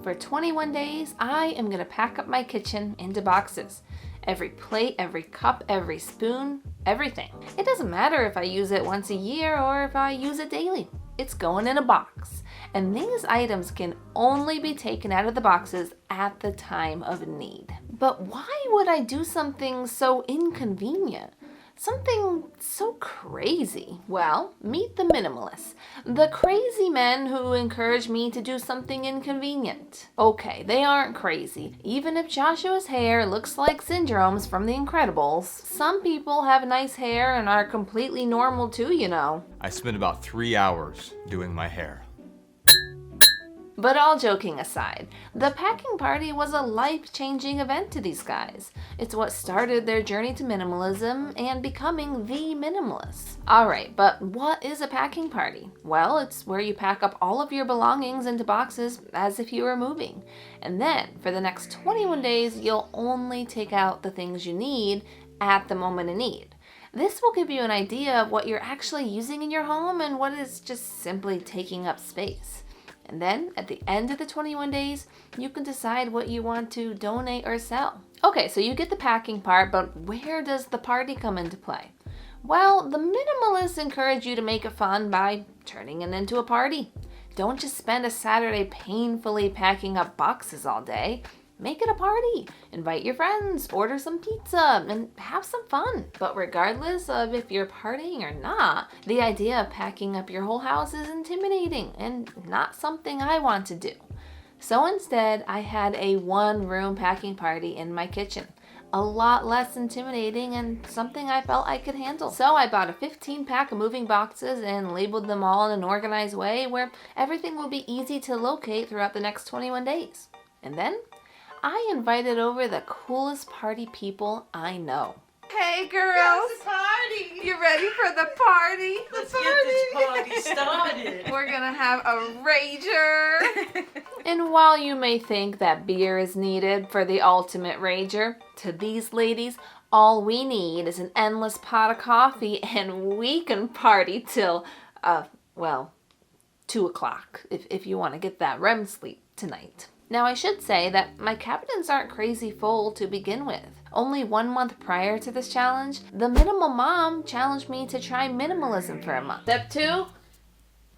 For 21 days, I am going to pack up my kitchen into boxes. Every plate, every cup, every spoon, everything. It doesn't matter if I use it once a year or if I use it daily. It's going in a box. And these items can only be taken out of the boxes at the time of need. But why would I do something so inconvenient? Something so crazy? Well, meet the minimalists, the crazy men who encourage me to do something inconvenient. Okay, they aren't crazy. Even if Joshua's hair looks like Syndrome's from The Incredibles, some people have nice hair and are completely normal too, you know. I spent about 3 hours doing my hair. But all joking aside, the packing party was a life-changing event to these guys. It's what started their journey to minimalism and becoming the minimalists. Alright, but what is a packing party? Well, it's where you pack up all of your belongings into boxes as if you were moving. And then, for the next 21 days, you'll only take out the things you need at the moment of need. This will give you an idea of what you're actually using in your home and what is just simply taking up space. And then, at the end of the 21 days, you can decide what you want to donate or sell. Okay, so you get the packing part, but where does the party come into play? Well, the minimalists encourage you to make it fun by turning it into a party. Don't just spend a Saturday painfully packing up boxes all day. Make it a party. Invite your friends, order some pizza, and have some fun. But regardless of if you're partying or not, the idea of packing up your whole house is intimidating and not something I want to do. So instead, I had a one-room packing party in my kitchen. A lot less intimidating and something I felt I could handle. So I bought a 15-pack of moving boxes and labeled them all in an organized way where everything will be easy to locate throughout the next 21 days. And then I invited over the coolest party people I know. Hey girls! It's a party! You ready for the party? Let's get this party started! We're gonna have a rager! And while you may think that beer is needed for the ultimate rager, to these ladies, all we need is an endless pot of coffee and we can party till, 2 o'clock if you want to get that REM sleep tonight. Now I should say that my cabinets aren't crazy full to begin with. Only 1 month prior to this challenge, the Minimal Mom challenged me to try minimalism for a month. Step 2,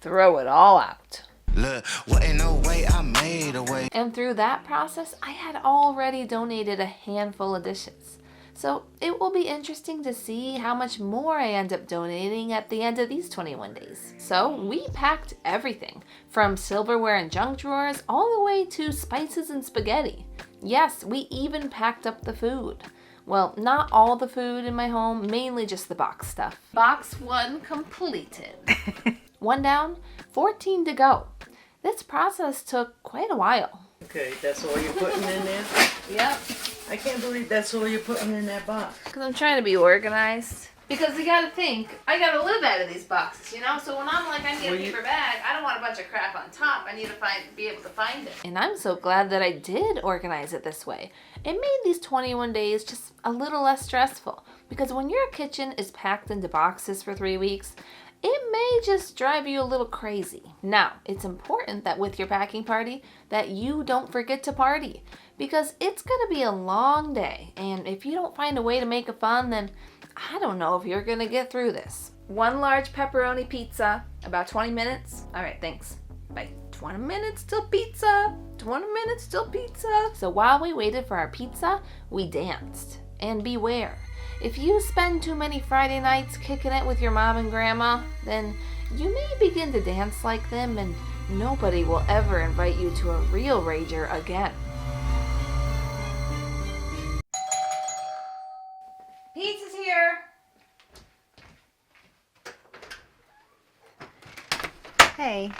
throw it all out. Look, what ain't no way I made a way. And through that process, I had already donated a handful of dishes. So it will be interesting to see how much more I end up donating at the end of these 21 days. So we packed everything, from silverware and junk drawers all the way to spices and spaghetti. Yes, we even packed up the food. Well, not all the food in my home, mainly just the box stuff. Box 1 completed. 1 down, 14 to go. This process took quite a while. Okay, that's all you're putting in there? Yep. I can't believe that's all you're putting in that box. Because I'm trying to be organized. Because you gotta think, I gotta live out of these boxes, you know? So when I'm like, I need a paper bag, I don't want a bunch of crap on top. I need to be able to find it. And I'm so glad that I did organize it this way. It made these 21 days just a little less stressful. Because when your kitchen is packed into boxes for 3 weeks, it may just drive you a little crazy. Now, it's important that with your packing party that you don't forget to party, because it's going to be a long day, and if you don't find a way to make it fun, then I don't know if you're going to get through this. 1 large pepperoni pizza, about 20 minutes. All right, thanks. Bye. 20 minutes till pizza. 20 minutes till pizza. So while we waited for our pizza, we danced. And beware. If you spend too many Friday nights kicking it with your mom and grandma, then you may begin to dance like them and nobody will ever invite you to a real rager again. Pizza's here! Hey.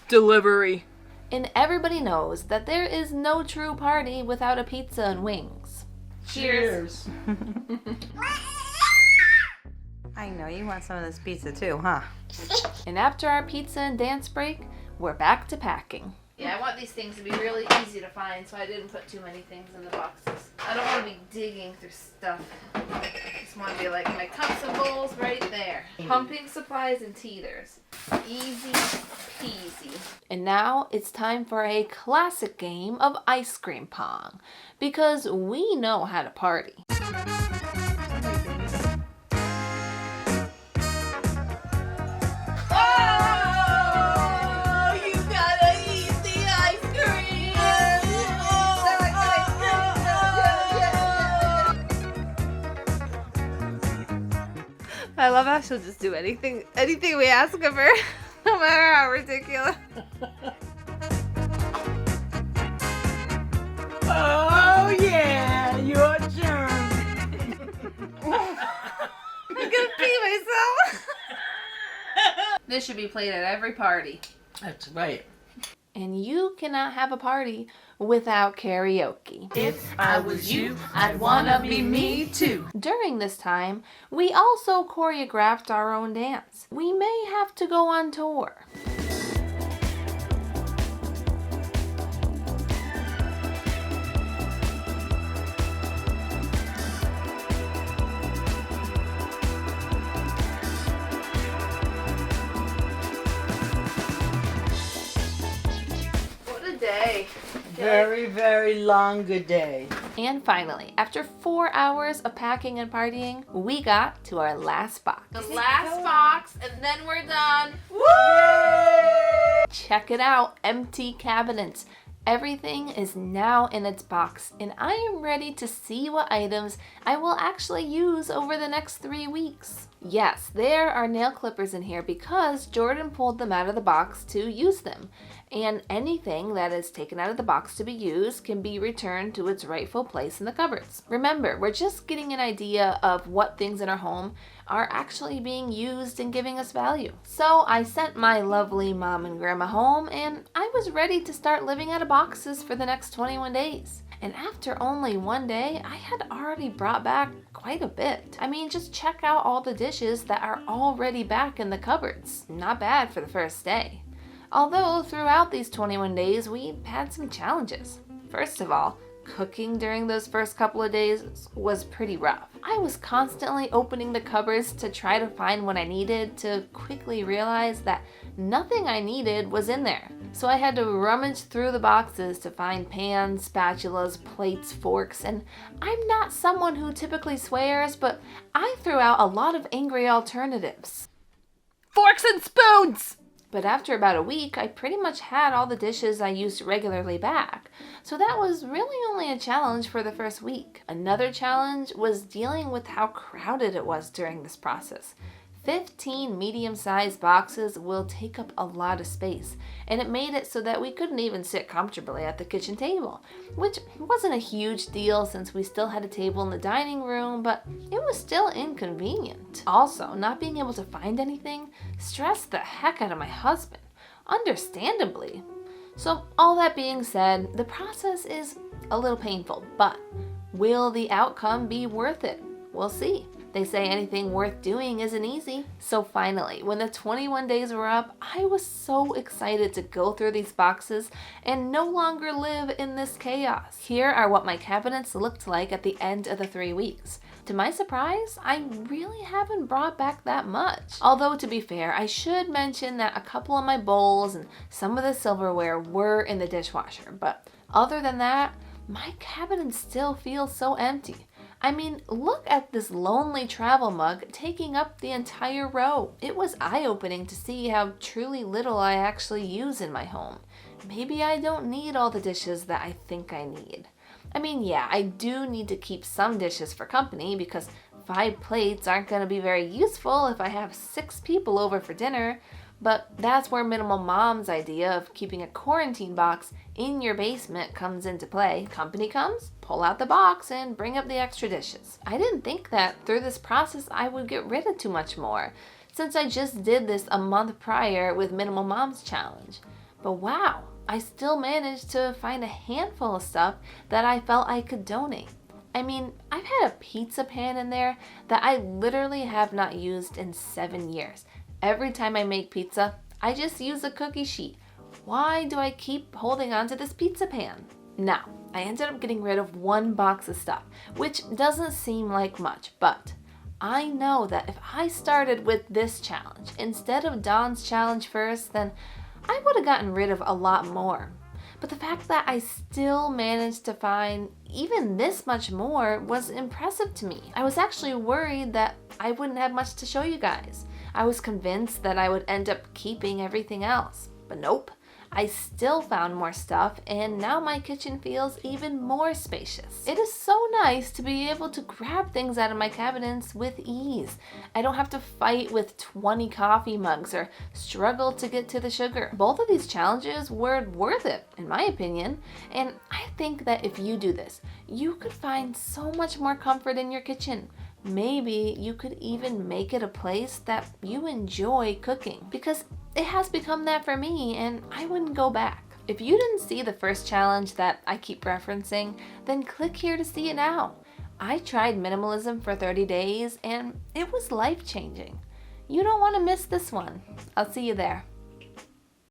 Delivery. And everybody knows that there is no true party without a pizza and wings. Cheers. I know, you want some of this pizza too, huh? And after our pizza and dance break, we're back to packing. Yeah, I want these things to be really easy to find, so I didn't put too many things in the boxes. I don't want to be digging through stuff. just want to be like my cups and bowls right there. Pumping supplies and teeters. Easy peasy. And now it's time for a classic game of ice cream pong. Because we know how to party. I love how she'll just do anything we ask of her, no matter how ridiculous. Oh yeah, your turn. I'm gonna pee myself. This should be played at every party. That's right. And you cannot have a party without karaoke. If I was you, I'd wanna be me too. During this time, we also choreographed our own dance. We may have to go on tour. What a day. Very, very long good day. And finally, after 4 hours of packing and partying, we got to our last box. The last box, and then we're done. Woo! Check it out, empty cabinets. Everything is now in its box, and I am ready to see what items I will actually use over the next 3 weeks. Yes, there are nail clippers in here because Jordan pulled them out of the box to use them. And anything that is taken out of the box to be used can be returned to its rightful place in the cupboards. Remember, we're just getting an idea of what things in our home are actually being used and giving us value. So I sent my lovely mom and grandma home, and I was ready to start living out of boxes for the next 21 days. And after only 1 day, I had already brought back quite a bit. I mean, just check out all the dishes that are already back in the cupboards. Not bad for the first day. Although throughout these 21 days, we had some challenges. First of all, cooking during those first couple of days was pretty rough. I was constantly opening the cupboards to try to find what I needed, to quickly realize that nothing I needed was in there. So I had to rummage through the boxes to find pans, spatulas, plates, forks, and I'm not someone who typically swears, but I threw out a lot of angry alternatives. Forks and spoons! But after about a week, I pretty much had all the dishes I used regularly back. So that was really only a challenge for the first week. Another challenge was dealing with how crowded it was during this process. 15 medium-sized boxes will take up a lot of space, and it made it so that we couldn't even sit comfortably at the kitchen table, which wasn't a huge deal since we still had a table in the dining room, but it was still inconvenient. Also, not being able to find anything stressed the heck out of my husband, understandably. So all that being said, the process is a little painful, but will the outcome be worth it? We'll see. They say anything worth doing isn't easy. So finally, when the 21 days were up, I was so excited to go through these boxes and no longer live in this chaos. Here are what my cabinets looked like at the end of the 3 weeks. To my surprise, I really haven't brought back that much. Although, to be fair, I should mention that a couple of my bowls and some of the silverware were in the dishwasher. But other than that, my cabinet still feels so empty. I mean, look at this lonely travel mug taking up the entire row. It was eye-opening to see how truly little I actually use in my home. Maybe I don't need all the dishes that I think I need. I mean, yeah, I do need to keep some dishes for company because 5 plates aren't going to be very useful if I have 6 people over for dinner. But that's where Minimal Mom's idea of keeping a quarantine box in your basement comes into play. Company comes, pull out the box, and bring up the extra dishes. I didn't think that through this process I would get rid of too much more, since I just did this a month prior with Minimal Mom's challenge. But wow, I still managed to find a handful of stuff that I felt I could donate. I mean, I've had a pizza pan in there that I literally have not used in 7 years. Every time I make pizza, I just use a cookie sheet. Why do I keep holding on to this pizza pan? Now, I ended up getting rid of 1 box of stuff, which doesn't seem like much, but I know that if I started with this challenge instead of Dawn's challenge first, then I would have gotten rid of a lot more. But the fact that I still managed to find even this much more was impressive to me. I was actually worried that I wouldn't have much to show you guys. I was convinced that I would end up keeping everything else. But nope, I still found more stuff, and now my kitchen feels even more spacious. It is so nice to be able to grab things out of my cabinets with ease. I don't have to fight with 20 coffee mugs or struggle to get to the sugar. Both of these challenges were worth it, in my opinion, and I think that if you do this, you could find so much more comfort in your kitchen. Maybe you could even make it a place that you enjoy cooking, because it has become that for me, and I wouldn't go back. If you didn't see the first challenge that I keep referencing, then click here to see it now. I tried minimalism for 30 days and it was life-changing. You don't want to miss this one. I'll see you there.